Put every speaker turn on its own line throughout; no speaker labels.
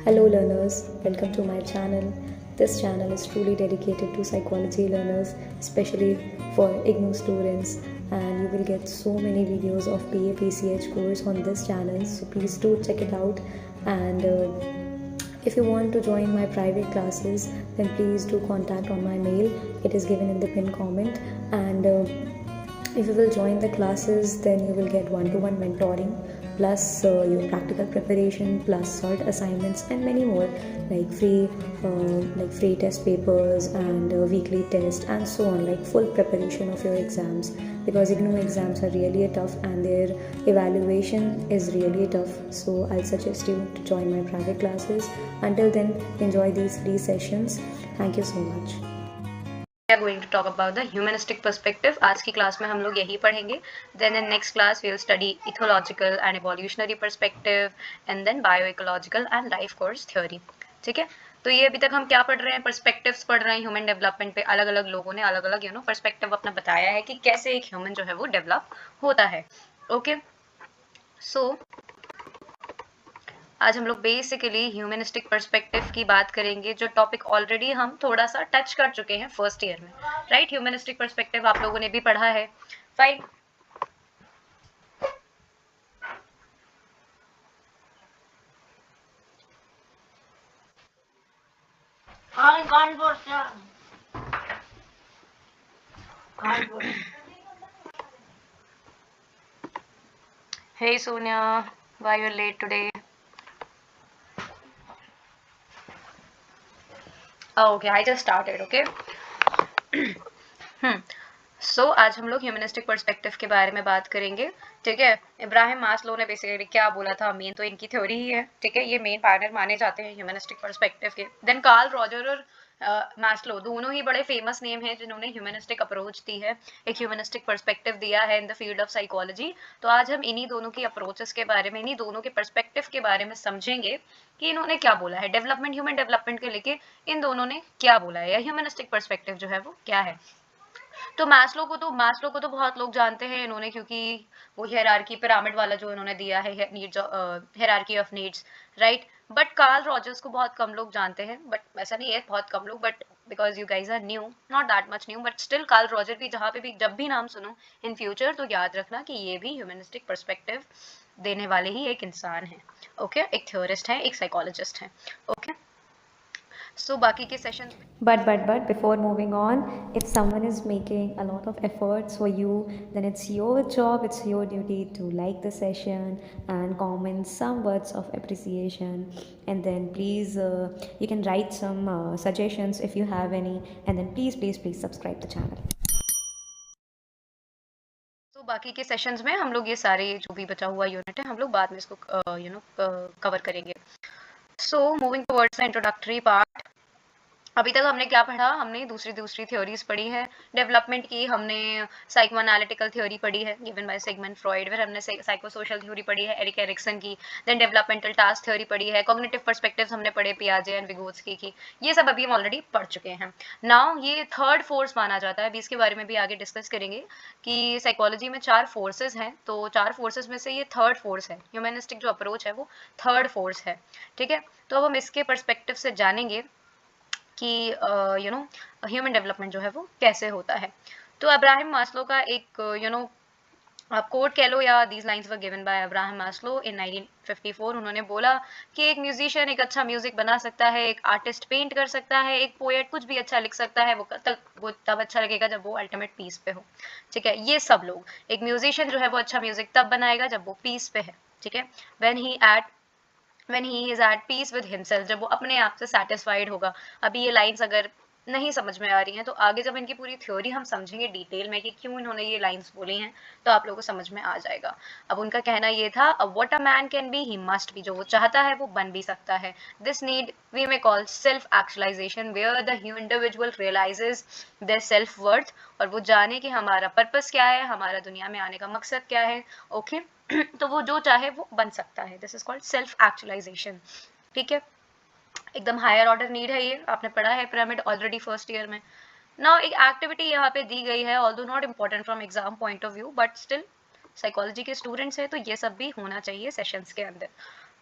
Hello learners, welcome to my channel. This channel is truly dedicated to psychology learners, especially for IGNOU students, and you will get so many videos of BA PCH course on this channel, so please do check it out. And if you want to join my private classes, then please do contact on my mail. It is given in the pinned comment. And if you will join the classes, then you will get one-to-one mentoring, plus your practical preparation, plus short assignments, and many more, like free test papers and weekly test and so on, like full preparation of your exams, because IGNOU exams are really tough and their evaluation is really tough. So I'll suggest you to join my private classes. Until then, enjoy these free sessions. Thank you so much.
We are going to talk about the humanistic perspective. आज की class में हम लोग यही पढ़ेंगे. Then in next class we will study ethological and evolutionary perspective, and then bioecological and life course theory. ठीक है, तो ये अभी तक हम क्या पढ़ रहे हैं, पर्सपेक्टिव्स पढ़ रहे हैं ह्यूमन डेवलपमेंट पे. अलग अलग लोगों ने अलग अलग पर्सपेक्टिव अपना बताया है कि कैसे एक ह्यूमन जो है वो डेवलप होता है. ओके, सो आज हम लोग बेसिकली ह्यूमनिस्टिक पर्सपेक्टिव की बात करेंगे, जो टॉपिक ऑलरेडी हम थोड़ा सा टच कर चुके हैं फर्स्ट ईयर में, राइट. ह्यूमनिस्टिक पर्सपेक्टिव आप लोगों ने भी पढ़ा है. Fine. Hey Sonia, why you're late today? Oh, okay, I just started. Okay. सो आज हम लोग ह्यूमनिस्टिक पर्सपेक्टिव के बारे में बात करेंगे. ठीक है, इब्राहिम मास्लो ने बेसिकली क्या बोला था, मेन तो इनकी थ्योरी ही है. ठीक है, ये मेन पायनियर माने जाते हैं ह्यूमनिस्टिक पर्सपेक्टिव के. देन कार्ल रॉजर और मास्लो दोनों ही बड़े फेमस नेम हैं जिन्होंने ह्यूमनिस्टिक अप्रोच दी है, एक ह्यूमनिस्टिक पर्सपेक्टिव दिया है in the field of psychology. तो आज हम इन्हीं दोनों की अप्रोचेस के बारे में, इन्हीं दोनों के पर्सपेक्टिव के बारे में समझेंगे कि इन्होंने क्या बोला है डेवलपमेंट, ह्यूमन डेवलपमेंट के लेके इन दोनों ने क्या बोला है, या ह्यूमनिस्टिक पर्सपेक्टिव जो है वो क्या है. तो मास्लो को तो बहुत लोग जानते हैं इन्होंने, क्योंकि वो हायरार्की पिरामिड वाला जो इन्होंने दिया है, needs hierarchy of needs, right. But Karl Rogers को बहुत कम लोग जानते हैं, बट ऐसा नहीं है बहुत कम लोग, but because you guys are new, not that much new, but still Carl Roger भी जहाँ पे भी जब भी नाम सुनो इन फ्यूचर, तो याद रखना कि ये भी ह्यूमनिस्टिक पर्सपेक्टिव देने वाले ही एक इंसान है. ओके, एक थ्योरिस्ट है, एक साइकोलॉजिस्ट है. ओके, सो बाकी के session.
But before moving on, if someone is making a lot of efforts for you, then it's your job, it's your duty to like the session and comment some words of appreciation. And then please, you can write some suggestions if you have any. And then please subscribe the channel.
तो बाकी के sessions में हम लोग ये सारे जो भी बचा हुआ यूनिट है हम लोग बाद में इसको कवर करेंगे. So moving towards the introductory part. अभी तक हमने क्या पढ़ा, हमने दूसरी थ्योरीज पढ़ी है डेवलपमेंट की. हमने साइकोएनालिटिकल थ्योरी पढ़ी है गिवन बाय सिगमंड फ्रॉइड, फिर हमने साइकोसोशल थ्योरी पढ़ी है एरिक एरिक्सन की. देन डेवलपमेंटल टास्क थ्योरी पढ़ी है, कॉग्निटिव पर्सपेक्टिव्स हमने पढ़े पियाजे एंड विगोत्स्की की. ये सब अभी हम ऑलरेडी पढ़ चुके हैं. नाउ ये थर्ड फोर्स माना जाता है, अभी इसके बारे में भी आगे डिस्कस करेंगे कि साइकोलॉजी में 4 फोर्सेज हैं, तो 4 फोर्सेज में से ये थर्ड फोर्स है. ह्यूमनिस्टिक जो अप्रोच है वो थर्ड फोर्स है. ठीक है, तो अब हम इसके पर्सपेक्टिव से जानेंगे कि ह्यूमन डेवलपमेंट जो है वो कैसे होता है. तो अब्राहम मास्लो का एक आप कोट कह लो, या these lines were given by Abraham Maslow in 1954. उन्होंने बोला कि एक म्यूजिशियन एक अच्छा म्यूजिक बना सकता है, एक आर्टिस्ट पेंट कर सकता है, एक पोएट कुछ भी अच्छा लिख सकता है, वो तब अच्छा लगेगा जब वो अल्टीमेट पीस पे हो. ठीक है, ये सब लोग, एक म्यूजिशियन जो है वो अच्छा म्यूजिक तब बनाएगा जब वो पीस पे है. ठीक है, when he is at peace with himself, जब वो अपने आप से satisfied होगा. अभी ये लाइंस अगर नहीं समझ में आ रही हैं, तो आगे जब इनकी पूरी थ्योरी हम समझेंगे डिटेल में कि क्यों इन्होंने ये लाइंस बोली हैं, तो आप लोगों को समझ में आ जाएगा. अब उनका कहना ये था, what a man can be he must be, जो वो चाहता है वो बन भी सकता है. This need we may call self actualization, where the individual realizes their self worth, और वो जाने कि हमारा पर्पस क्या है, हमारा दुनिया में आने का मकसद क्या है. ओके, तो वो जो चाहे वो बन सकता है. This is called self actualization. ठीक है, एकदम हायर ऑर्डर नीड है, ये आपने पढ़ा है पिरामिड ऑलरेडी फर्स्ट ईयर में. नाउ एक एक्टिविटी यहाँ पे दी गई है, although not important from exam point of view, but still psychology के स्टूडेंट्स हैं तो ये सब भी होना चाहिए सेशंस के अंदर.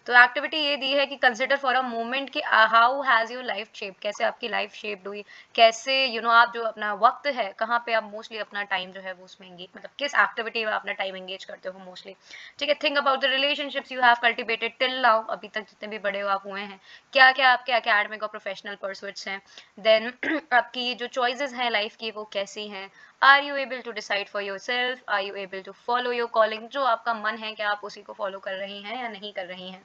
तो एक्टिविटी ये दी है कि कंसिडर फॉर अ मोमेंट कि how has your life shape, कैसे आपकी लाइफ शेप्ड हुई, कैसे आप जो अपना वक्त है कहाँ पे आप मोस्टली अपना टाइम जो है वो उसमें एंगेज, मतलब किस एक्टिविटी में अपना टाइम एंगेज करते हो मोस्टली। ठीक है, think about the relationships you have cultivated till now, अभी तक जितने भी बड़े हो आप हुए हैं, क्या क्या आपके एकेडमिक और प्रोफेशनल परस्यूट्स हैं। देन आपकी जो चॉइसेस हैं लाइफ की वो कैसी हैं। Are you able to decide for your self, are you able to follow your calling, जो आपका मन है क्या आप उसी को फॉलो कर रही हैं या नहीं कर रही हैं।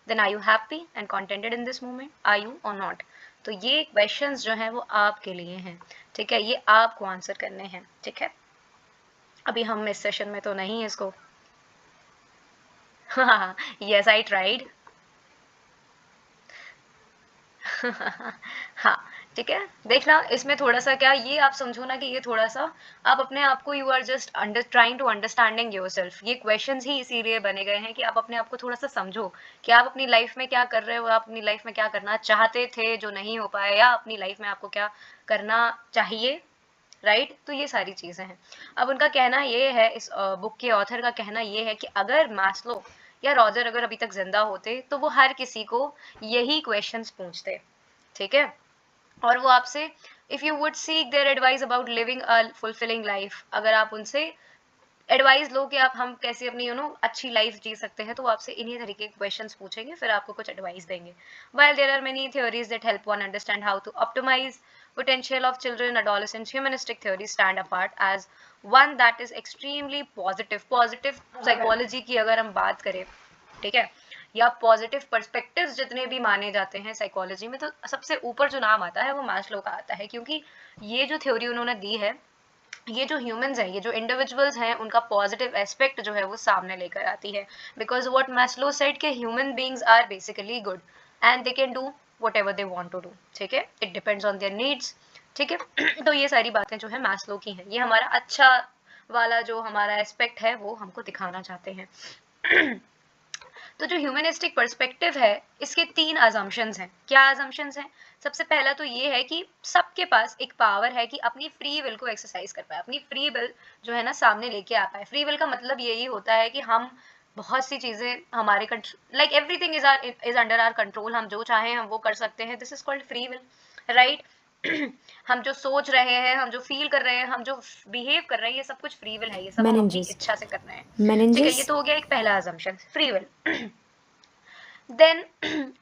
Then are you happy and contented in this moment, are you और नॉट। तो ये क्वेश्चंस जो हैं वो आपके लिए हैं, ठीक है, ये आपको आंसर करने हैं। ठीक है, अभी हम इस सेशन में तो नहीं इसको यस आई ट्राइड हाँ, ठीक है, देखना इसमें थोड़ा सा क्या ये आप समझो ना कि ये थोड़ा सा आप अपने आप को, you are just trying to understanding yourself, ये क्वेश्चंस ही इसीलिए बने गए हैं कि आप अपने आप को थोड़ा सा समझो कि आप अपनी लाइफ में क्या कर रहे हो, आप अपनी लाइफ में क्या करना चाहते थे जो नहीं हो पाया, या अपनी लाइफ में आपको क्या करना चाहिए, राइट। तो ये सारी चीजें हैं। अब उनका कहना ये है, इस बुक के ऑथर का कहना ये है कि अगर मास्लो या रॉजर अगर अभी तक जिंदा होते तो वो हर किसी को यही क्वेश्चंस पूछते, ठीक है, और वो आपसे if you would seek their advice about living a fulfilling life, अगर आप उनसे एडवाइस लो कि आप हम कैसे अपनी अच्छी लाइफ जी सकते हैं, तो वो आपसे इन्हीं तरीके के क्वेश्चंस पूछेंगे, फिर आपको कुछ एडवाइस देंगे। While there are many theories that help one understand how to optimize potential of children, adolescents, humanistic theories stand apart as one that is extremely positive. Positive psychology की अगर हम बात करें, ठीक है, या पॉजिटिव पर्सपेक्टिव्स जितने भी माने जाते हैं साइकोलॉजी में, तो सबसे ऊपर जो नाम आता है वो मास्लो का आता है, क्योंकि ये जो थ्योरी उन्होंने दी है, ये जो ह्यूमंस हैं, ये जो इंडिविजुअल्स हैं, उनका पॉजिटिव एस्पेक्ट जो है वो सामने लेकर आती है। बिकॉज व्हाट मैस्लो सेड के human beings are basically good and they can do whatever they want to do, ठीक है, it depends on their needs, ठीक है। तो ये सारी बातें जो है मैस्लो की हैं, ये हमारा अच्छा वाला जो हमारा एस्पेक्ट है वो हमको दिखाना चाहते हैं। तो जो ह्यूमनिस्टिक पर्सपेक्टिव है, इसके 3 अजम्पशंस हैं। क्या अजम्पशंस हैं? सबसे पहला तो ये है कि सबके पास एक पावर है कि अपनी फ्री विल को एक्सरसाइज कर पाए, अपनी फ्री विल जो है ना सामने लेके आ पाए। फ्री विल का मतलब यही होता है कि हम बहुत सी चीजें हमारे control, like everything is under our control, हम जो चाहें हम वो कर सकते हैं। This is called free will, right. हम जो सोच रहे हैं, हम जो फील कर रहे हैं, हम जो बिहेव कर रहे हैं, ये सब कुछ फ्री विल है, ये सब हम अपनी
meninges
इच्छा से कर रहे हैं, ठीक है। ये
meninges
तो हो गया एक पहला अजम्पशन, फ्री विल। देन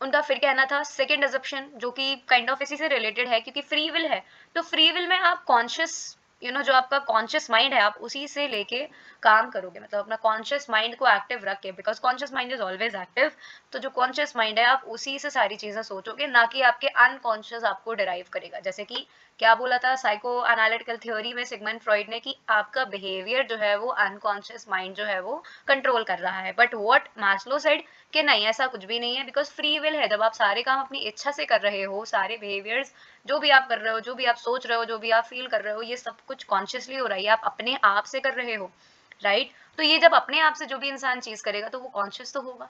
उनका फिर कहना था सेकेंड अजम्पशन, जो कि काइंड ऑफ इसी से रिलेटेड है, क्योंकि फ्री विल है तो फ्री विल में आप कॉन्शियस, जो आपका कॉन्शियस माइंड है आप उसी से लेके काम करोगे, मतलब अपना कॉन्शियस माइंड को एक्टिव रख के, because conscious mind is always active. तो जो कॉन्शियस माइंड है आप उसी से सारी चीजें सोचोगे, ना कि आपके अनकॉन्शियस आपको डिराइव करेगा। जैसे कि क्या बोला था साइको एनालिटिकल थ्योरी में सिगमंड फ्रॉइड ने कि आपका बिहेवियर जो है वो अनकॉन्शियस माइंड जो है वो कंट्रोल कर रहा है। बट व्हाट मास्लो सेड कि नहीं, ऐसा कुछ भी नहीं है, बिकॉज फ्री विल है। जब आप सारे काम अपनी इच्छा से कर रहे हो, सारे बिहेवियर्स जो भी आप कर रहे हो, जो भी आप सोच रहे हो, जो भी आप फील कर रहे हो, ये सब कुछ कॉन्शियसली हो रहा है, आप अपने आप से कर रहे हो, राइट। तो ये जब अपने आप से जो भी इंसान चीज करेगा तो वो कॉन्शियस तो होगा,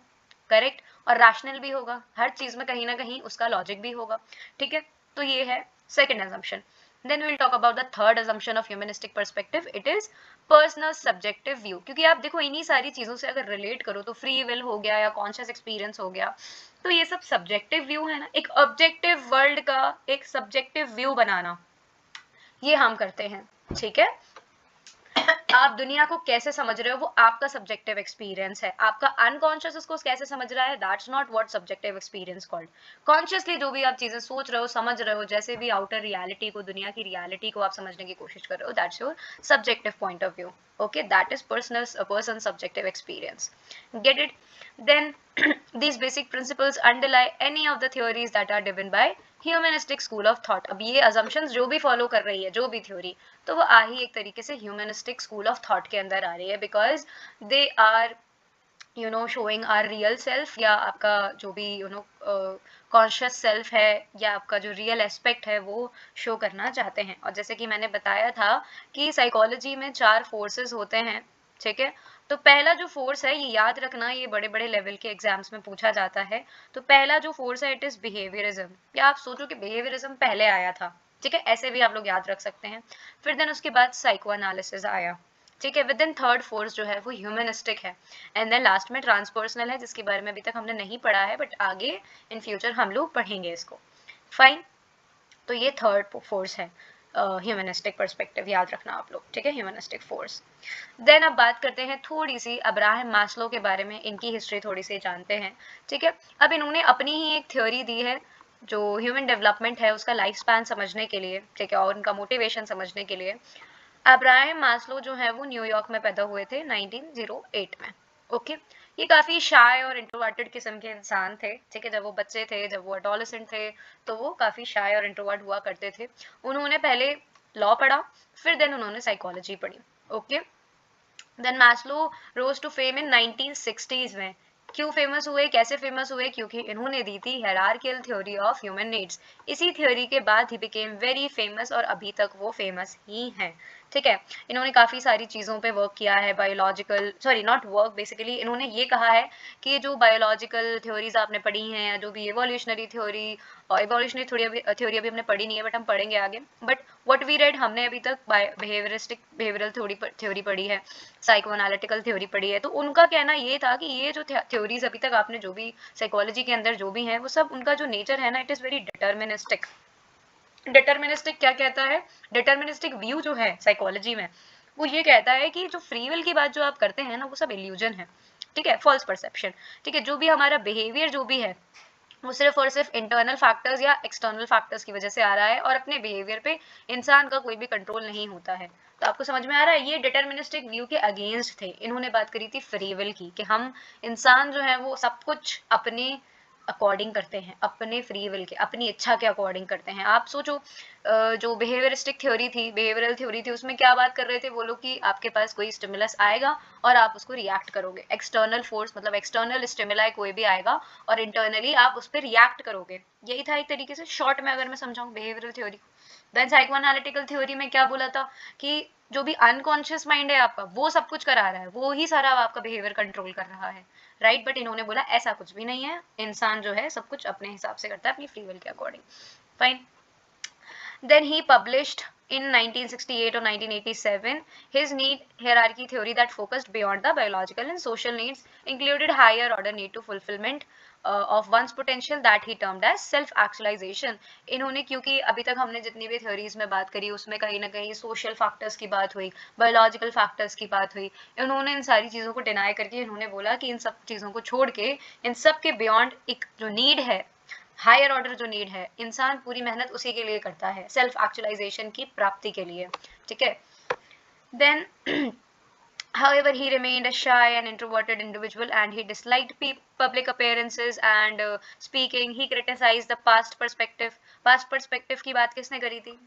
करेक्ट, और रैशनल भी होगा, हर चीज में कहीं ना कहीं उसका लॉजिक भी होगा, ठीक है। तो ये है second assumption. Then we'll talk about the third assumption of humanistic perspective. It is personal subjective view. क्योंकि आप देखो इन्हीं सारी चीजों से अगर रिलेट करो तो फ्री विल हो गया या कॉन्शियस एक्सपीरियंस हो गया, तो ये सब सब्जेक्टिव व्यू है ना। एक ऑब्जेक्टिव वर्ल्ड का एक सब्जेक्टिव व्यू बनाना, ये हम करते हैं, ठीक है। आप दुनिया को कैसे समझ रहे हो वो आपका सब्जेक्टिव एक्सपीरियंस है। आपका अनकॉन्शियस उसको कैसे समझ रहा है, that's not what subjective experience called. Consciously जो भी आप चीजें सोच रहे हो, समझ रहे हो, जैसे भी आउटर रियलिटी को, दुनिया की रियलिटी को आप समझने की कोशिश कर रहे हो, that's your subjective point of view, okay, that is person's subjective experience, get it? Then these basic principles underlie any of the theories that are driven by humanistic school of thought. अब ये assumptions जो भी follow कर रही है, जो भी theory, तो वो आ ही एक तरीके से ह्यूमनिस्टिक स्कूल ऑफ थॉट के अंदर आ रही है, because they are showing our real self, या आपका जो भी कॉन्शियस सेल्फ है, या आपका जो रियल एस्पेक्ट है वो शो करना चाहते हैं। और जैसे कि मैंने बताया था कि साइकोलॉजी में 4 फोर्सेस होते हैं, ठीक है। तो पहला जो फोर्स है, ये याद रखना, ये बड़े बड़े लेवल के एग्जाम्स में पूछा जाता है। तो पहला जो फोर्स है, इट इज बिहेवियरिज्म, या आप सोचो कि बिहेवियरिज्म पहले आया था, ठीक है, ऐसे भी आप लोग याद रख सकते हैं। फिर देन उसके बाद साइको एनालिसिस आया, ठीक है। विद इन थर्ड फोर्स जो है वो ह्यूमनिस्टिक है, एंड देन लास्ट में ट्रांसपर्सनल है, जिसके बारे में अभी तक हमने नहीं पढ़ा है, बट आगे इन फ्यूचर हम लोग पढ़ेंगे इसको। फाइन, तो ये थर्ड फोर्स है ह्यूमनिस्टिक पर्सपेक्टिव, याद रखना आप लोग, ठीक है, ह्यूमनिस्टिक फोर्स। देन अब बात करते हैं थोड़ी सी अब्राहम मास्लो के बारे में, इनकी हिस्ट्री थोड़ी सी जानते हैं, ठीक है। अब इन्होंने अपनी ही एक थ्योरी दी है जो ह्यूमन डेवलपमेंट है उसका लाइफ स्पैन समझने के लिए, ठीक है, और उनका मोटिवेशन समझने के लिए। अब्राहम मास्लो जो है वो न्यूयॉर्क में पैदा हुए थे 1908 में, ओके। ये काफी शाय और इंट्रोवर्टेड किस्म के इंसान थे, ठीक है। जब वो बच्चे थे, जब वो एडोलेसेंट थे, तो वो काफी शाय और इंट्रोवर्ट हुआ करते थे। उन्होंने पहले लॉ पढ़ा, फिर देन उन्होंने साइकोलॉजी पढ़ी, okay. Then Maslow rose to fame in 1960s में। क्यों फेमस हुए, कैसे फेमस हुए? क्योंकि इन्होंने दी थी hierarchical theory of human needs. इसी थ्योरी के बाद ही बिकेम वेरी फेमस, और अभी तक वो फेमस ही हैं, ठीक है। इन्होंने काफ़ी सारी चीज़ों पे वर्क किया है, biological, sorry not work, basically इन्होंने ये कहा है कि जो बायोलॉजिकल थ्योरीज आपने पढ़ी हैं, या जो भी एवोल्यूशनरी थ्योरी, और एवोल्यूशनरी थ्योरी अभी हमने पढ़ी नहीं है, बट हम पढ़ेंगे आगे। बट व्हाट वी रेड, हमने अभी तक बिहेवियरल थ्योरी पढ़ी है, साइको एनालिटिकल थ्योरी पढ़ी है। तो उनका कहना ये था कि ये जो थ्योरीज अभी तक आपने जो भी साइकोलॉजी के अंदर जो भी हैं, वो सब उनका जो नेचर है ना, it is very deterministic. Deterministic क्या कहता है? डिटर्मिनिस्टिक व्यू जो है साइकोलॉजी में, वो ये कहता है कि जो फ्री विल की बात जो आप करते हैं ना, वो सब इल्यूजन है, ठीक है, फॉल्स परसेप्शन, ठीक है। जो भी हमारा बिहेवियर जो भी है, वो सिर्फ और सिर्फ इंटरनल फैक्टर्स या एक्सटर्नल फैक्टर्स की वजह से आ रहा है, और अपने बिहेवियर पे इंसान का कोई भी कंट्रोल नहीं होता है। तो आपको समझ में आ रहा है, ये डिटर्मिनिस्टिक व्यू के अगेंस्ट थे। इन्होंने बात करी थी फ्री विल की, कि हम इंसान जो है वो सब कुछ अपने अकॉर्डिंग करते हैं, अपने फ्री विल के, अपनी इच्छा के अकॉर्डिंग करते हैं। आप सोचो, जो बिहेवियरिस्टिक थ्योरी थी, बिहेवियरल थ्योरी थी, उसमें क्या बात कर रहे थे वो लोग कि आपके पास कोई स्टिमुलस आएगा और आप उसको रिएक्ट करोगे। एक्सटर्नल फोर्स मतलब एक्सटर्नल स्टिमुलाई कोई भी आएगा और इंटरनली आप उस पर रिएक्ट करोगे। यही था एक तरीके से शॉर्ट में अगर मैं समझाऊं बिहेवियरल थ्योरी। देन साइकोएनालिटिकल थ्योरी में क्या बोला था कि जो भी अनकॉन्शियस माइंड है आपका, वो सब कुछ करा रहा है, वो ही सारा आपका बिहेवियर कंट्रोल कर रहा है, राइट। बट इन्होंने बोला ऐसा कुछ भी नहीं है, इंसान जो है सब कुछ अपने हिसाब से करता है, अपनी फ्री विल के according. Fine. Then he published in 1968 or 1987 his need hierarchy theory that focused beyond the biological and social needs, included higher order need to fulfillment of one's potential that he termed as self actualization. इन्होंने, क्योंकि अभी तक हमने जितनी भी theories में बात करी उसमें कहीं ना कहीं सोशल फैक्टर्स की बात हुई, बायोलॉजिकल फैक्टर्स की बात हुई, इन्होंने इन सारी चीज़ों को डिनाई करके इन्होंने बोला कि इन सब चीज़ों को छोड़ के इन सब के बियॉन्ड एक जो नीड है, हायर ऑर्डर जो नीड है, इंसान पूरी मेहनत उसी के लिए करता है, सेल्फ एक्चुअलाइजेशन की प्राप्ति के लिए, ठीक है। Then however he remained a shy and introverted individual and he disliked public appearances and speaking. He criticized the past perspective की बात किसने करी थी?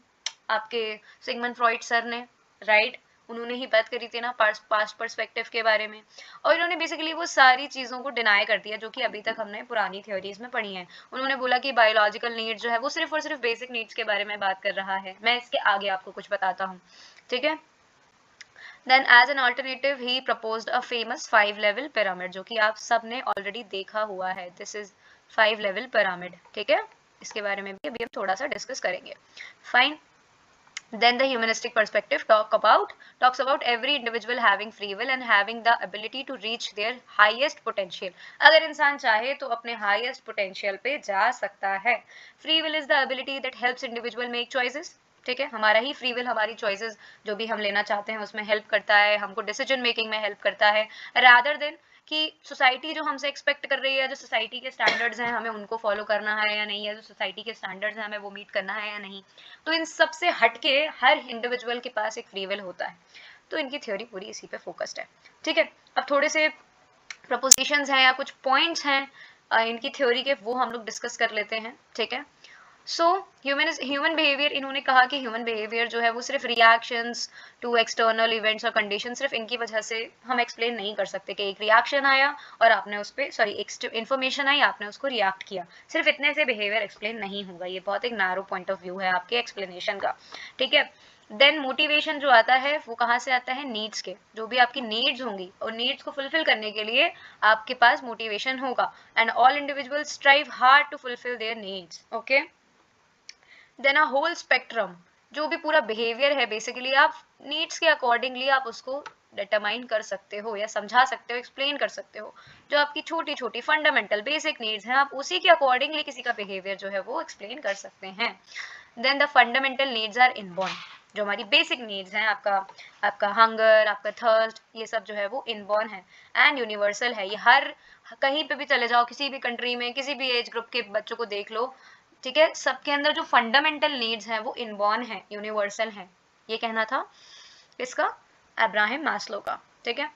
आपके सिगमंड फ्रॉइड सर ने, राइट। उन्होंने ही बात करी थी ना पास्ट पर्सपेक्टिव के बारे में, और इन्होंने बेसिकली वो सारी चीज़ों को डिनाई कर दिया जो कि अभी तक हमने पुरानी थ्योरीज में पढ़ी हैं। उन्होंने बोला कि बायोलॉजिकल नीड्स जो है वो सिर्फ और सिर्फ बेसिक नीड्स के बारे में बात कर रहा है। मैं इसके आगे आपको कुछ बताता हूँ, ठीक है। Then as an alternative he proposed a famous 5 level pyramid, जो कि आप सब ने ऑलरेडी देखा हुआ है। This is 5 level pyramid, ठीक है। इसके बारे में भी अभी हम थोड़ा सा डिस्कस करेंगे। Fine. Then the humanistic perspective talks about every individual having free will and having the ability to reach their highest potential. अगर इंसान चाहे तो अपने highest potential पे जा सकता है। Free will is the ability that helps individual make choices. ठीक है, हमारा ही फ्री विल हमारी चॉइसेस जो भी हम लेना चाहते हैं उसमें हेल्प करता है, हमको डिसीजन मेकिंग में हेल्प करता है, रादर देन कि सोसाइटी जो हमसे एक्सपेक्ट कर रही है, जो सोसाइटी के स्टैंडर्ड्स हैं हमें उनको फॉलो करना है या नहीं है, जो सोसाइटी के स्टैंडर्ड्स हैं हमें वो मीट करना है या नहीं। तो इन सब से हटके हर इंडिविजुअल के पास एक फ्री विल होता है। तो इनकी थ्योरी पूरी इसी पे फोकस्ड है, ठीक है। अब थोड़े से प्रपोजिशंस हैं या कुछ पॉइंट्स हैं इनकी थ्योरी के, वो हम लोग डिस्कस कर लेते हैं, ठीक है। सो ह्यूमन बिहेवियर, इन्होंने कहा कि ह्यूमन बिहेवियर जो है वो सिर्फ रिएक्शंस टू एक्सटर्नल इवेंट्स और कंडीशन, सिर्फ इनकी वजह से हम एक्सप्लेन नहीं कर सकते कि एक रिएक्शन आया और आपने उस पर एक इन्फॉर्मेशन आई, आपने उसको रिएक्ट किया, सिर्फ इतने से बिहेवियर एक्सप्लेन नहीं होगा। ये बहुत एक नैरो पॉइंट ऑफ व्यू है आपके एक्सप्लेनेशन का, ठीक है। देन मोटिवेशन जो आता है वो कहाँ से आता है? नीड्स के, जो भी आपकी नीड्स होंगी और नीड्स को फुलफिल करने के लिए आपके पास मोटिवेशन होगा। And all individuals strive hard to fulfil their needs, okay. Then a whole spectrum, जो भी पूरा बिहेवियर है बेसिकली आप नीड्स के अकॉर्डिंगली आप उसको डिटरमाइन कर सकते हो या समझा सकते हो, एक्सप्लेन कर सकते हो। जो आपकी छोटी छोटी फंडामेंटल बेसिक नीड्स हैं, आप उसी के अकॉर्डिंगली किसी का बिहेवियर जो है वो एक्सप्लेन कर सकते हैं। Then the fundamental needs are inborn, जो हमारी बेसिक नीड्स हैं, आपका हंगर, आपका थर्स्ट, ये सब जो है वो इनबॉर्न है एंड यूनिवर्सल है। ये हर कहीं पे भी चले जाओ, किसी भी कंट्री में, किसी भी एज ग्रुप के बच्चों को देख लो, ठीक है, सबके अंदर जो फंडामेंटल नीड्स हैं वो इनबॉर्न है, यूनिवर्सल है। ये कहना था इसका अब्राहम मास्लो का, ठीक है।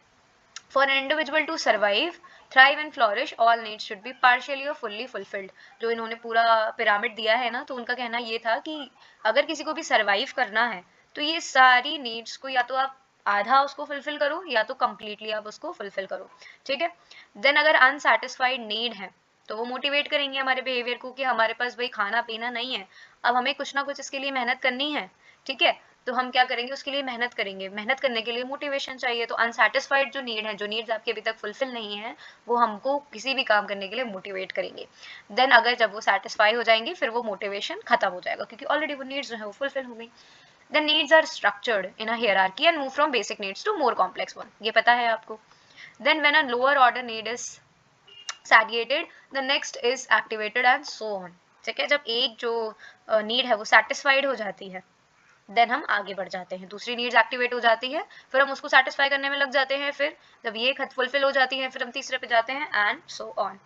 For an individual to survive, thrive and flourish, all needs should be partially or fully fulfilled। जो इन्होंने पूरा पिरामिड दिया है ना, तो उनका कहना ये था कि अगर किसी को भी सरवाइव करना है तो ये सारी नीड्स को या तो आप आधा उसको फुलफिल करो या तो कम्प्लीटली आप उसको फुलफिल करो, ठीक है। देन अगर अनसेटिस्फाइड नीड है तो वो मोटिवेट करेंगे हमारे बिहेवियर को कि हमारे पास भाई खाना पीना नहीं है, अब हमें कुछ ना कुछ इसके लिए मेहनत करनी है, ठीक है। तो हम क्या करेंगे, उसके लिए मेहनत करेंगे, मेहनत करने के लिए मोटिवेशन चाहिए। तो अनसेटिस्फाइड जो नीड है, जो नीड्स आपके अभी तक फुलफिल नहीं है, वो हमको किसी भी काम करने के लिए मोटिवेट करेंगे। देन अगर जब वो सेटिस्फाई हो जाएंगे फिर वो मोटिवेशन खत्म हो जाएगा, क्योंकि ऑलरेडी वो नीड्स जो है वो फुलफिल हो गई। The needs are structured in a hierarchy and move from basic needs to more complex one, ये पता है आपको। Then when a lower order need is satiated, the next is activated and so on, ठीक है। जब एक जो need है वो सेटिस्फाइड हो जाती है, देन हम आगे बढ़ जाते हैं, दूसरी नीड्स एक्टिवेट हो जाती है, फिर हम उसको सेटिस्फाई करने में लग जाते हैं, फिर जब ये फुलफिल हो जाती है फिर हम तीसरे पे जाते हैं एंड सो ऑन,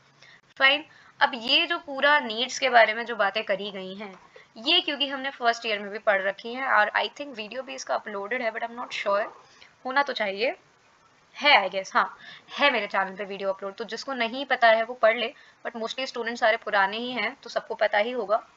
फाइन। अब ये जो पूरा नीड्स के बारे में जो बातें करी गई हैं, ये क्योंकि हमने फर्स्ट ईयर में भी पढ़ रखी हैं और आई थिंक वीडियो भी इसका अपलोडेड है, but I am not sure, होना तो चाहिए, है आई गेस, हाँ है मेरे चैनल पे वीडियो अपलोड, तो जिसको नहीं पता है वो पढ़ ले, बट मोस्टली स्टूडेंट सारे पुराने ही हैं तो सबको पता ही होगा।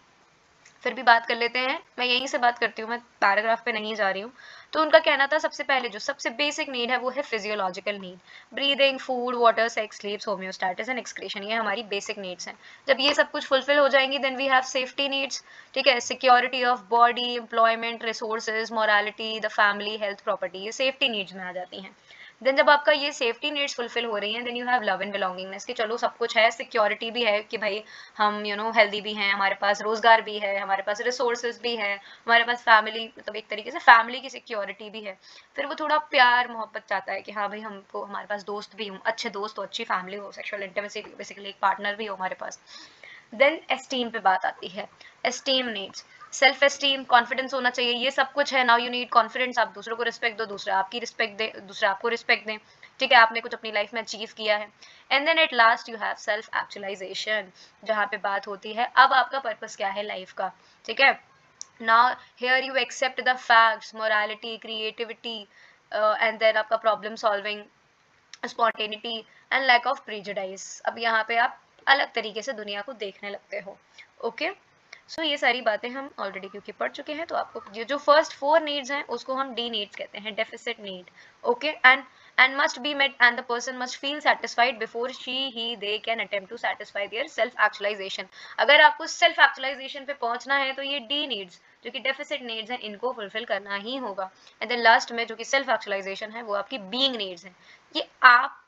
फिर भी बात कर लेते हैं, मैं यहीं से बात करती हूँ, मैं पैराग्राफ पे नहीं जा रही हूँ। तो उनका कहना था सबसे पहले जो सबसे बेसिक नीड है वो है physiological need, breathing, food, water, sex, sleeps, homeostasis and excretion, ये हमारी बेसिक नीड्स हैं। जब ये सब कुछ फुलफिल हो जाएंगी then we have safety needs, ठीक है, security of body, employment, resources, morality, the family, health, property, ये सेफ्टी नीड्स में आ जाती हैं। देन जब आपका ये सेफ्टी नीड्स फुलफिल हो रही हैं then you have love and belongingness, कि चलो सब कुछ है, सिक्योरिटी भी है कि भाई हम हेल्दी भी हैं, हमारे पास रोजगार भी है, हमारे पास रिसोर्सेज भी है, हमारे पास फैमिली, मतलब एक तरीके से फैमिली की सिक्योरिटी भी है। फिर वो थोड़ा प्यार मोहब्बत चाहता है कि हाँ भाई हमको हमारे पास दोस्त भी हो, अच्छे दोस्त हो, अच्छी फैमिली हो, सेक्सुअल इंटीमेसी, बेसिकली एक पार्टनर भी हो हमारे पास। देन एस्टीम पे बात आती है, esteem needs, self esteem, confidence होना चाहिए, ये सब कुछ है। नाउ यू नीड कॉन्फिडेंस, आप दूसरों को रिस्पेक्ट दो, दूसरा आपकी रिस्पेक्ट दे, दूसरा आपको रिस्पेक्ट दें, ठीक है, आपने कुछ अपनी लाइफ में अचीव किया है। And then at last you have self actualization, जहाँ पे बात होती है अब आपका पर्पस क्या है लाइफ का, ठीक है। Now here you accept the facts, morality, creativity, and then आपका problem solving, spontaneity and lack of prejudice. अब यहाँ पे आप अलग तरीके से दुनिया को देखने लगते हो, ओके। सो ये सारी बातें हम ऑलरेडी क्योंकि पढ़ चुके हैं, तो आपको ये जो फर्स्ट 4 नीड्स हैं उसको हम डी नीड्स कहते हैं, deficit need, okay. And must be met and the person must feel satisfied before she he they can attempt to satisfy their self actualization. अगर आपको सेल्फ एक्चुअलाइजेशन पे पहुंचना है तो ये डी नीड्स जो कि डेफिसिट नीड्स हैं इनको फुलफिल करना ही होगा। एंड देन लास्ट में जो कि सेल्फ एक्चुअलाइजेशन है वो आपकी बीइंग नीड्स हैं, ये आप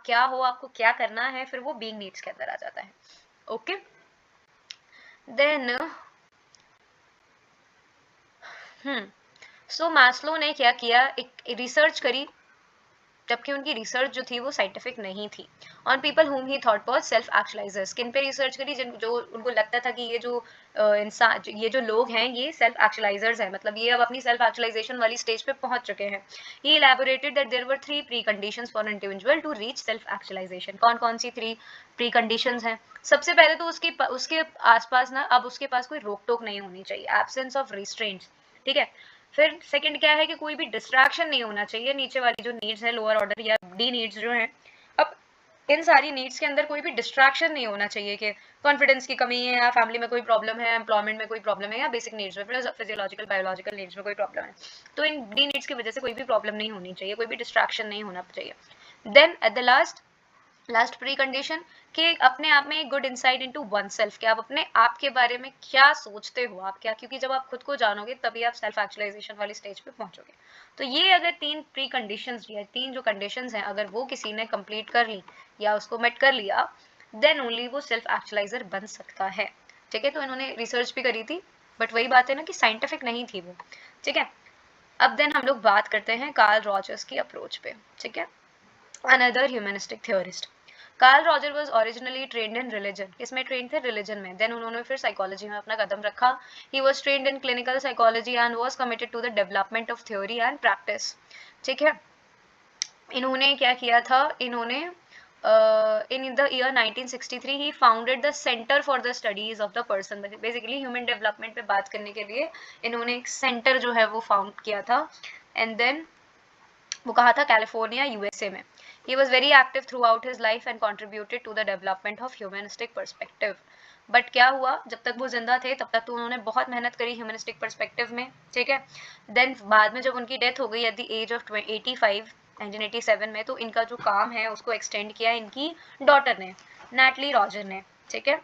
क्या हो, आपको क्या करना है, फिर वो बीइंग नीड्स के अंदर आ जाता है, ओके। देन सो मैस्लो ने क्या किया, एक रिसर्च करी, जबकि उनकी रिसर्च जो थी वो साइंटिफिक नहीं थी, on people whom he thought was self actualisers. किन पे रिसर्च करी, जिन जो उनको लगता था कि ये जो इंसान, ये जो लोग हैं ये सेल्फ एक्चुअलाइजर्स हैं, मतलब ये अब अपनी सेल्फ एक्चुअलाइजेशन वाली स्टेज पे पहुंच चुके हैं। He elaborated that there were 3 preconditions for an individual to reach self actualisation. कौन कौन सी 3 प्री कंडीशंस हैं? सबसे पहले तो उसके आसपास ना अब उसके पास कोई रोक टोक नहीं होनी चाहिए, एब्सेंस ऑफ रिस्ट्रेंट्स, ठीक है। फिर सेकंड क्या है कि कोई भी डिस्ट्रैक्शन नहीं होना चाहिए, नीचे वाली जो नीड्स है लोअर ऑर्डर या डी नीड्स जो हैं, अब इन सारी नीड्स के अंदर कोई भी डिस्ट्रैक्शन नहीं होना चाहिए कि कॉन्फिडेंस की कमी है या फैमिली में कोई प्रॉब्लम है, एम्प्लॉयमेंट में कोई प्रॉब्लम है या बेसिक नीड्स में, फिजियोलॉजिकल बायोलॉजिकल नीड्स में कोई प्रॉब्लम है, तो इन डी नीड्स की वजह से कोई भी प्रॉब्लम नहीं होनी चाहिए, कोई भी डिस्ट्रैक्शन नहीं होना चाहिए। Then at the last precondition कि अपने आप में एक good insight into one self, कि आप अपने आप के बारे में क्या सोचते हो, आप क्या, क्योंकि जब आप खुद को जानोगे तभी आप सेल्फ एक्चुअलाइजेशन वाली स्टेज पे पहुंचोगे। तो ये अगर 3 प्री कंडीशंस या 3 जो कंडीशंस हैं अगर वो किसी ने कंप्लीट कर ली या उसको मेट कर लिया देन ओनली वो सेल्फ एक्चुअलाइजर बन सकता है, ठीक है। तो इन्होंने रिसर्च भी करी थी बट वही बात है ना कि साइंटिफिक नहीं थी वो, ठीक है। अब देन हम लोग बात करते हैं कार्ल रॉजर्स की अप्रोच पे, ठीक है। Another humanistic theorist. Carl Roger was originally trained in religion, किसमें ट्रेंड थे? रिलीजन में। देन उन्होंने फिर साइकोलॉजी में अपना कदम रखा। He was trained in clinical psychology and was committed to the development of theory and practice, ठीक है। इन्होंने क्या किया था? इन्होंने in the year 1963 he founded the Center for the Studies of the Person, basically human development पे बात करने के लिए इन्होंने एक सेंटर जो है वो फाउंड किया था। एंड देन वो कहा था कैलिफोर्निया, यूएसए में। He was very active throughout his life and contributed to the development of humanistic perspective. But क्या हुआ, जब तक वो जिंदा थे तब तक तो उन्होंने बहुत मेहनत करी ह्यूमनिस्टिक पर्सपेक्टिव में, ठीक है। देन बाद में जब उनकी डेथ हो गई एट द एज ऑफ 85 1987 में, तो इनका जो काम है उसको एक्सटेंड किया इनकी डॉटर ने, नैटली रॉजर ने, ठीक है।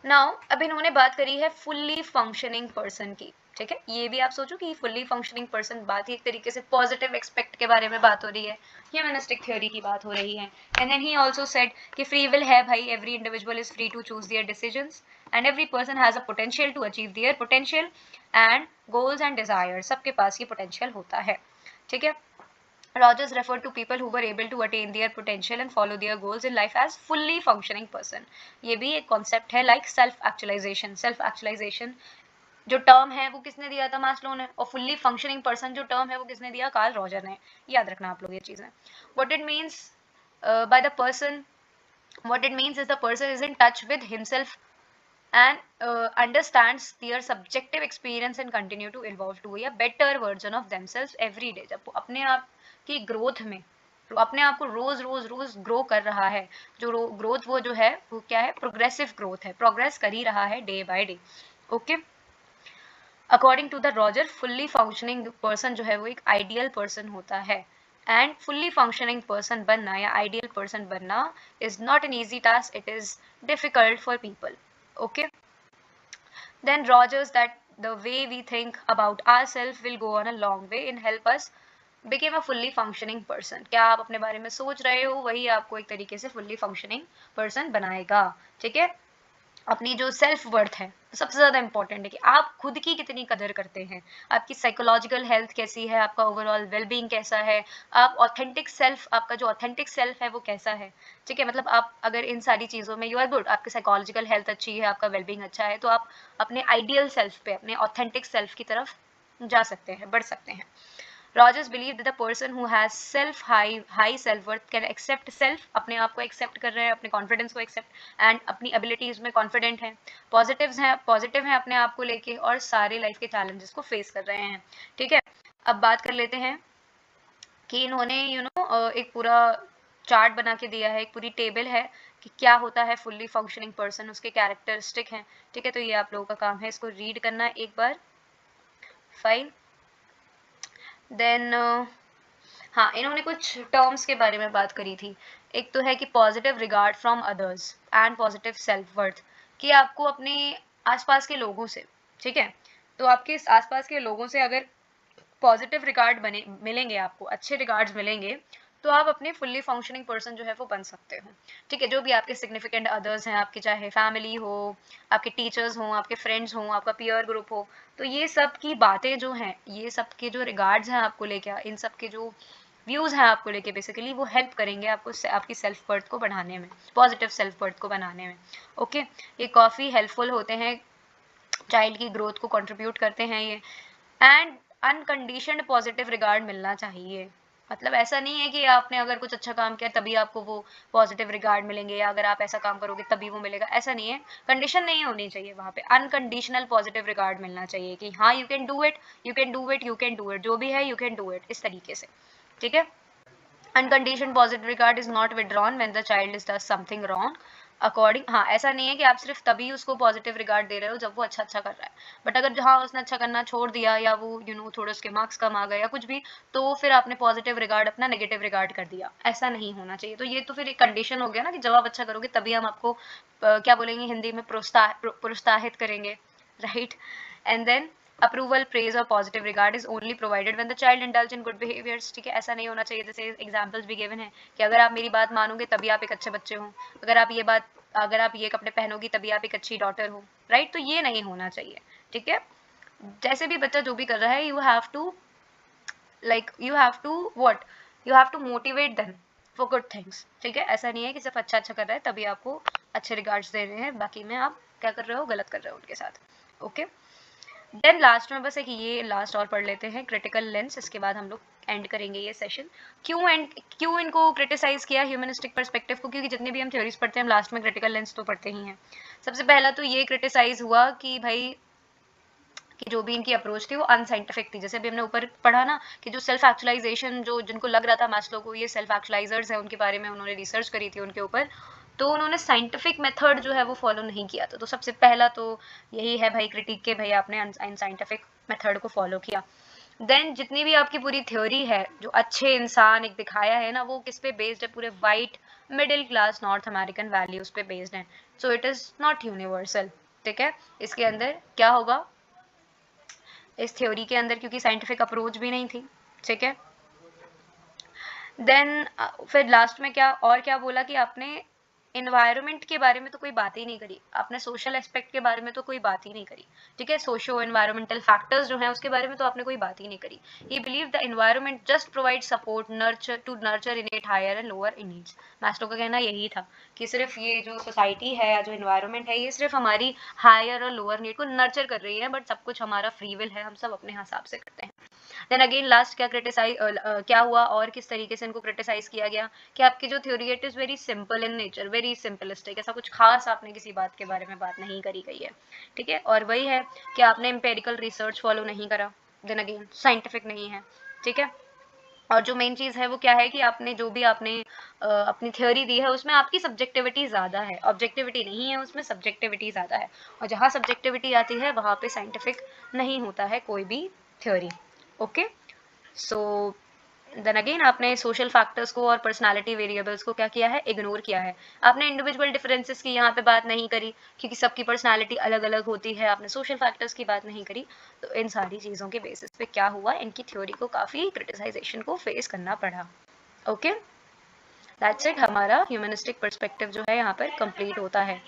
नाउ अब इन्होंने बात करी है फुल्ली फंक्शनिंग पर्सन की, ठीक है। ये भी आप सोचो कि फुल्ली फंक्शनिंग पर्सन, बात ही एक तरीके से पॉजिटिव एक्सपेक्ट के बारे में बात हो रही है, ह्यूमनिस्टिक थ्योरी की बात हो रही है। And then he also said कि फ्री विल है भाई, every individual is free to choose their decisions and every person has a potential to achieve their potential and goals and desire, सबके पास ये पोटेंशियल होता है, ठीक है। Rogers referred to people who were able to attain their potential and follow their goals in life as fully functioning person. ये भी एक कॉन्सेप्ट है like self actualization. Self actualization जो टर्म है वो किसने दिया था? मास्लो ने। और फुल्ली फंक्शनिंग पर्सन जो टर्म है वो किसने दिया? कार्ल रॉजर ने। याद रखना आप लोग ये चीजें। What it means by the person, what it means is the person is in touch with himself and understands their subjective experience and continue to evolve to a better version of themselves every day। जब वो अपने आप की growth में अपने आप को रोज रोज रोज grow कर रहा है, जो ग्रोथ वो जो है वो क्या है? प्रोग्रेसिव ग्रोथ है, प्रोग्रेस कर ही रहा है day by day, okay. According to the Roger, fully functioning person जो है वो एक आइडियल पर्सन होता है। एंड फुल्ली फंक्शनिंग पर्सन बनना या आइडियल पर्सन बनना is not an easy task, it is difficult for people, okay. Then Rogers that the way we think about ourselves will go on a long way in help us became a fully functioning person। क्या आप अपने बारे में सोच रहे हो वही आपको एक तरीके से fully functioning person बनाएगा, ठीक है। अपनी जो सेल्फ वर्थ है सबसे ज्यादा इंपॉर्टेंट है कि आप खुद की कितनी कदर करते हैं, आपकी साइकोलॉजिकल हेल्थ कैसी है, आपका ओवरऑल वेलबींग कैसा है, आप ऑथेंटिक सेल्फ, आपका जो ऑथेंटिक सेल्फ है वो कैसा है, ठीक है। मतलब आप अगर इन सारी चीजों में यू आर गुड, आपकी साइकोलॉजिकल हेल्थ अच्छी है, आपका वेलबींग अच्छा है, तो आप अपने आइडियल सेल्फ पे, अपने ऑथेंटिक सेल्फ की तरफ जा सकते हैं, बढ़ सकते हैं। Rogers believed that the person who has high self worth can accept self, अपने आप को accept कर रहे हैं, अपने confidence को accept and अपनी abilities में confident हैं, positive हैं अपने आप को लेके और सारे life के challenges को face कर रहे हैं, ठीक है। अब बात कर लेते हैं कि इन्होंने एक पूरा चार्ट बना के दिया है, एक पूरी टेबल है कि क्या होता है फुल्ली फंक्शनिंग पर्सन, उसके कैरेक्टरिस्टिक हैं, ठीक है। तो ये आप लोगों का काम है इसको रीड करना एक बार, फाइन। देन हाँ, इन्होंने कुछ टर्म्स के बारे में बात करी थी। एक तो है कि positive regard from others and positive self worth, कि आपको अपने आसपास के लोगों से, ठीक है, तो आपके आसपास के लोगों से अगर पॉजिटिव रिगार्ड बने मिलेंगे, आपको अच्छे रिगार्ड्स मिलेंगे, तो आप अपने फुल्ली फंक्शनिंग पर्सन जो है वो बन सकते हो, ठीक है। जो भी आपके सिग्निफिकेंट अदर्स हैं, आपके चाहे फैमिली हो, आपके टीचर्स हों, आपके फ्रेंड्स हों, आपका पीयर ग्रुप हो, तो ये सब की बातें जो हैं, ये सब के जो रिगार्ड्स हैं आपको लेके, इन सब के जो व्यूज हैं आपको लेके, बेसिकली वो हेल्प करेंगे आपको आपकी सेल्फ वर्थ को बढ़ाने में, पॉजिटिव सेल्फ वर्थ को बनाने में, ओके। ये काफ़ी हेल्पफुल होते हैं, चाइल्ड की ग्रोथ को कंट्रीब्यूट करते हैं ये। एंड अनकंडीशनड पॉजिटिव रिगार्ड मिलना चाहिए, मतलब ऐसा नहीं है कि आपने अगर कुछ अच्छा काम किया तभी आपको वो पॉजिटिव रिगार्ड मिलेंगे, या अगर आप ऐसा काम करोगे तभी वो मिलेगा, ऐसा नहीं है। कंडीशन नहीं होनी चाहिए वहाँ पे, अनकंडीशनल पॉजिटिव रिगार्ड मिलना चाहिए कि हाँ you can do it, you can do it, you can do it, जो भी है यू कैन डू इट, इस तरीके से, ठीक है। Unconditioned positive regard is not withdrawn when the child is does something wrong according, हाँ ऐसा नहीं है कि आप सिर्फ तभी उसको पॉजिटिव रिगार्ड दे रहे हो जब वो अच्छा कर रहा है, बट अगर जहाँ उसने अच्छा करना छोड़ दिया या वो थोड़े उसके मार्क्स कम आ गए या कुछ भी, तो फिर आपने पॉजिटिव रिगार्ड अपना नेगेटिव रिगार्ड कर दिया, ऐसा नहीं होना चाहिए। तो ये तो फिर एक कंडीशन हो गया ना कि जब आप अच्छा करोगे तभी हम आपको क्या बोलेंगे हिंदी में, प्रोत्साहित करेंगे, right. And then approval, praise और positive regard is only provided when the child indulge in good behaviours, ठीक है। ऐसा नहीं होना चाहिए, जैसे एग्जांपल्स भी गिवन है कि अगर आप मेरी बात मानोगे तभी आप एक अच्छे बच्चे हो, अगर आप ये कपड़े पहनोगी तभी आप एक अच्छी डॉटर हो, राइट। तो ये नहीं होना चाहिए, ठीक है। जैसे भी बच्चा जो भी कर रहा है, you have to motivate them for good things, ठीक है। ऐसा नहीं है कि सिर्फ अच्छा कर रहा है तभी आपको अच्छे रिगार्ड्स दे रहे हैं, बाकी में आप क्या कर रहे हो, गलत कर रहे हो उनके साथ, ओके। देन लास्ट में बस एक ये लास्ट और पढ़ लेते हैं, क्रिटिकल लेंस, इसके बाद हम लोग एंड करेंगे ये सेशन। क्यों इनको क्रिटिसाइज किया ह्यूमनिस्टिक पर्सपेक्टिव को, क्योंकि जितने भी हम थ्योरीज पढ़ते हैं हम लास्ट में क्रिटिकल लेंस तो पढ़ते ही हैं। सबसे पहला तो ये क्रिटिसाइज हुआ कि भाई कि जो भी इनकी अप्रोच थी वो अनसाइंटिफिक थी। जैसे अभी हमने ऊपर पढ़ा ना कि जो सेल्फ एक्चुअलाइजेशन, जो जिनको लग रहा था मैस्लो को ये सेल्फ एक्चुअलाइजर्स है, उनके बारे में उन्होंने रिसर्च करी थी उनके ऊपर, तो उन्होंने साइंटिफिक मेथड जो है वो फॉलो नहीं किया था। तो सबसे पहला तो यही है भाई क्रिटिक के, भाई आपने अनसाइंटिफिक मेथड को फॉलो किया। देन जितनी भी आपकी पूरी थ्योरी है, जो अच्छे इंसान एक दिखाया है ना, वो किस पे बेस्ड है, पूरे white middle class north American values पे बेस्ड है। So it is not universal, ठीक है। इसके अंदर क्या होगा, इस थ्योरी के अंदर, क्योंकि साइंटिफिक अप्रोच भी नहीं थी, ठीक है। देन फिर लास्ट में क्या बोला कि आपने इन्वायरमेंट के बारे में तो कोई बात ही नहीं करी, आपने सोशल एस्पेक्ट के बारे में तो कोई बात ही नहीं करी, ठीक है। सोशो एनवायरमेंटल फैक्टर्स जो हैं उसके बारे में तो आपने कोई बात ही नहीं करी। He believe the environment just provide support nurture innate higher and lower in needs. Maslow का कहना यही था कि सिर्फ ये जो सोसाइटी है या जो एनवायरमेंट है, ये सिर्फ हमारी हायर और लोअर नीड को नर्चर कर रही है, बट सब कुछ हमारा फ्री विल है, हम सब अपने हिसाब से करते हैं। देन अगेन लास्ट क्या हुआ और किस तरीके से इनको क्रिटिसाइज किया गया कि आपकी जो थ्योरी है it is very simple in nature, very simplistic, ऐसा कुछ खास आपने किसी बात के बारे में बात नहीं करी गई है, ठीक है। और वही है कि आपने एम्पेरिकल रिसर्च फॉलो नहीं करा, देन अगेन साइंटिफिक नहीं है, ठीक है। और जो मेन चीज है वो क्या है कि आपने जो भी आपने अपनी थ्योरी दी है उसमें आपकी सब्जेक्टिविटी ज्यादा है, ऑब्जेक्टिविटी नहीं है उसमें, सब्जेक्टिविटी ज्यादा है। और जहाँ सब्जेक्टिविटी आती है वहाँ पे साइंटिफिक नहीं होता है कोई भी theory, okay. So then again आपने सोशल फैक्टर्स को और पर्सनालिटी वेरिएबल्स को क्या किया है, इग्नोर किया है। आपने इंडिविजुअल डिफरेंसेस की यहाँ पे बात नहीं करी, क्योंकि सबकी पर्सनालिटी अलग अलग होती है। आपने सोशल फैक्टर्स की बात नहीं करी। तो इन सारी चीज़ों के बेसिस पे क्या हुआ, इनकी थ्योरी को काफ़ी क्रिटिसाइजेशन को फेस करना पड़ा, ओके। दैट्स इट, हमारा ह्यूमनिस्टिक पर्सपेक्टिव जो है यहाँ पर कंप्लीट होता है।